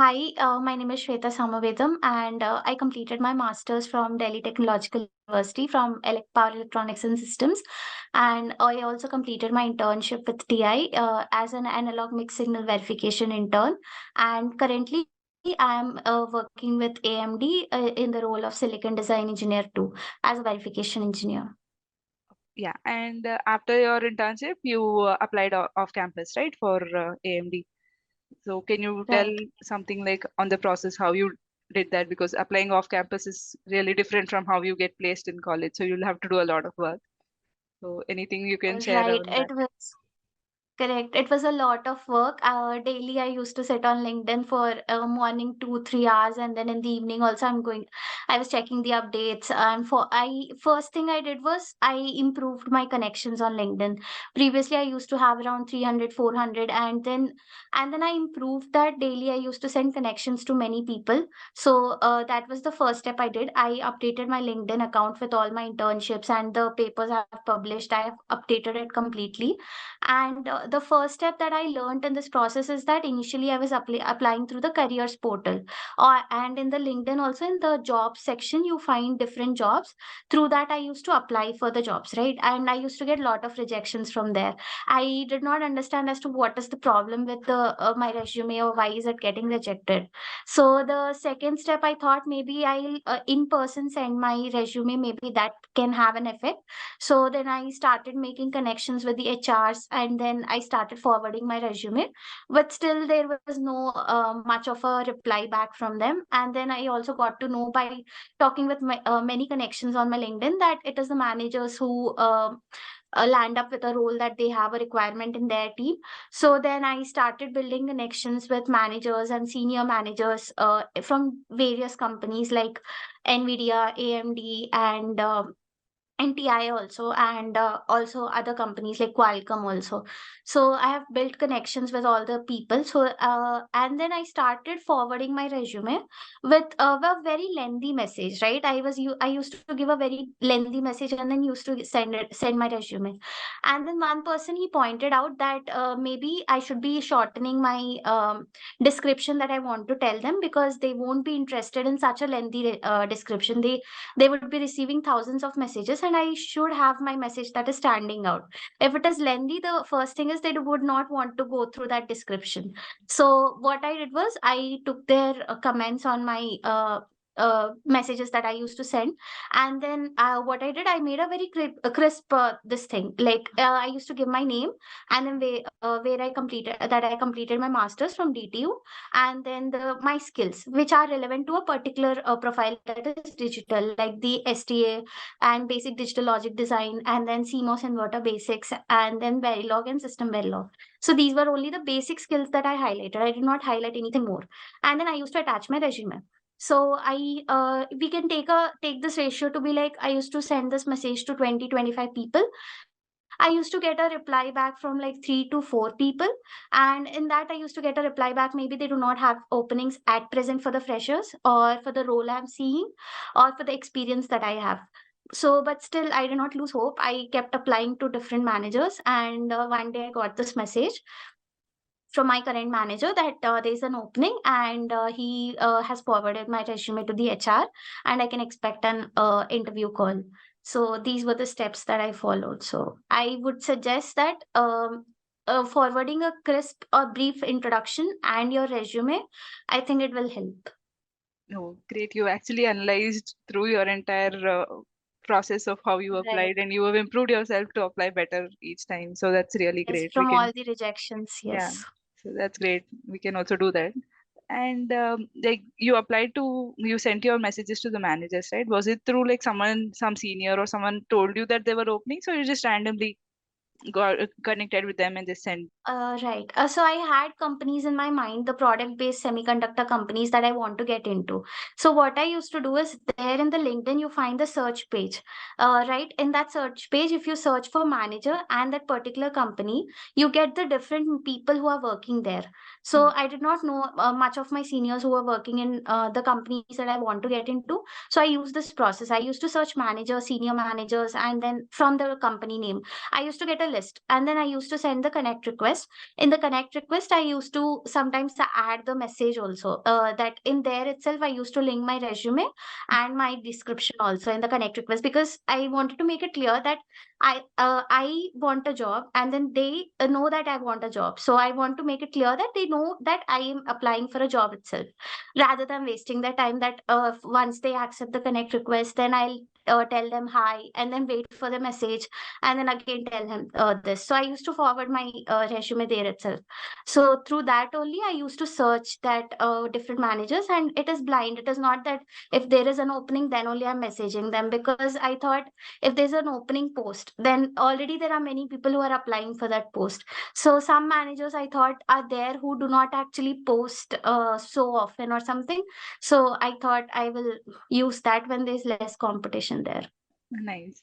Hi, my name is Swetha, and I completed my master's from Delhi Technological University from Power Electronics and Systems. And I also completed my internship with TI as an analog mixed signal verification intern. And currently, I am working with AMD in the role of Silicon Design Engineer 2 as a verification engineer. Yeah, and after your internship, you applied off campus, right, for AMD. So can you tell Right. something like on the process how you did that? Because applying off campus is really different from how you get placed in college. So you'll have to do a lot of work. So anything you can share Right. on It that? was Correct. It was a lot of work. Daily, I used to sit on LinkedIn for morning 2, 3 hours, and then in the evening also, I was checking the updates. And first thing I did was I improved my connections on LinkedIn. Previously, I used to have around 300, 400, and then I improved that daily. I used to send connections to many people. So that was the first step I did. I updated my LinkedIn account with all my internships and the papers I've published. I have updated it completely, and the first step that I learned in this process is that initially I was applying through the careers portal, and in the LinkedIn also in the job section you find different jobs. Through that I used to apply for the jobs, right? And I used to get a lot of rejections from there. I did not understand as to what is the problem with the my resume, or why is it getting rejected. So the second step, I thought maybe I'll in person send my resume, maybe that can have an effect. So then I started making connections with the HRs, and then I started forwarding my resume. But still, there was no much of a reply back from them. And then I also got to know by talking with many connections on my LinkedIn that it is the managers who land up with a role that they have a requirement in their team. So then I started building connections with managers and senior managers from various companies like NVIDIA, AMD, and TI also, and also other companies like Qualcomm also. So I have built connections with all the people. So and then I started forwarding my resume with a very lengthy message, right? I used to give a very lengthy message and then used to send my resume. And then one person, he pointed out that maybe I should be shortening my description that I want to tell them, because they won't be interested in such a lengthy description. They would be receiving thousands of messages, and I should have my message that is standing out. If it is lengthy, the first thing is they would not want to go through that description. So what I did was I took their comments on my messages that I used to send, and then what I did, I made a very crisp this thing. Like I used to give my name, and then where I completed my masters from DTU, and then my skills which are relevant to a particular profile that is digital, like the STA and basic digital logic design, and then CMOS inverter basics, and then Verilog and system Verilog. So these were only the basic skills that I highlighted. I did not highlight anything more. And then I used to attach my resume. So we can take this ratio to be like, I used to send this message to 20-25 people. I used to get a reply back from like 3 to 4 people. And in that, I used to get a reply back, maybe they do not have openings at present for the freshers, or for the role I'm seeing, or for the experience that I have. So, but still, I did not lose hope. I kept applying to different managers, and one day I got this message from my current manager that there's an opening, and he has forwarded my resume to the HR, and I can expect an interview call. So these were the steps that I followed. So I would suggest that forwarding a crisp or brief introduction and your resume, I think it will help. No, great. You actually analyzed through your entire process of how you Right. applied, and you have improved yourself to apply better each time. So that's really Yes, great. We from can, all the rejections. yeah, Yes. so that's great. We can also do that. And like you applied to, you sent your messages to the managers, right? Was it through like someone, some senior or someone told you that they were opening, so you just randomly got connected with them and just sent? Right. So I had companies in my mind, the product-based semiconductor companies that I want to get into. So what I used to do is, there in the LinkedIn, you find the search page. Right. In that search page, if you search for manager and that particular company, you get the different people who are working there. Hmm. So I did not know much of my seniors who were working in the companies that I want to get into. So I used this process. I used to search managers, senior managers, and then from the company name, I used to get a list, and then I used to send the connect request. request. In the connect request, I used to sometimes add the message also. That in there itself, I used to link my resume and my description also in the connect request, because I wanted to make it clear that I want a job, and then they know that I want a job. So I want to make it clear that they know that I am applying for a job itself, rather than wasting their time. That once they accept the connect request, then I'll tell them hi and then wait for the message and then again tell him this. So I used to forward my resume there itself. So through that only I used to search that different managers, and it is blind. It is not that if there is an opening then only I'm messaging them, because I thought if there's an opening post, then already there are many people who are applying for that post. So some managers I thought are there who do not actually post so often or something. So I thought I will use that when there's less competition there. Nice.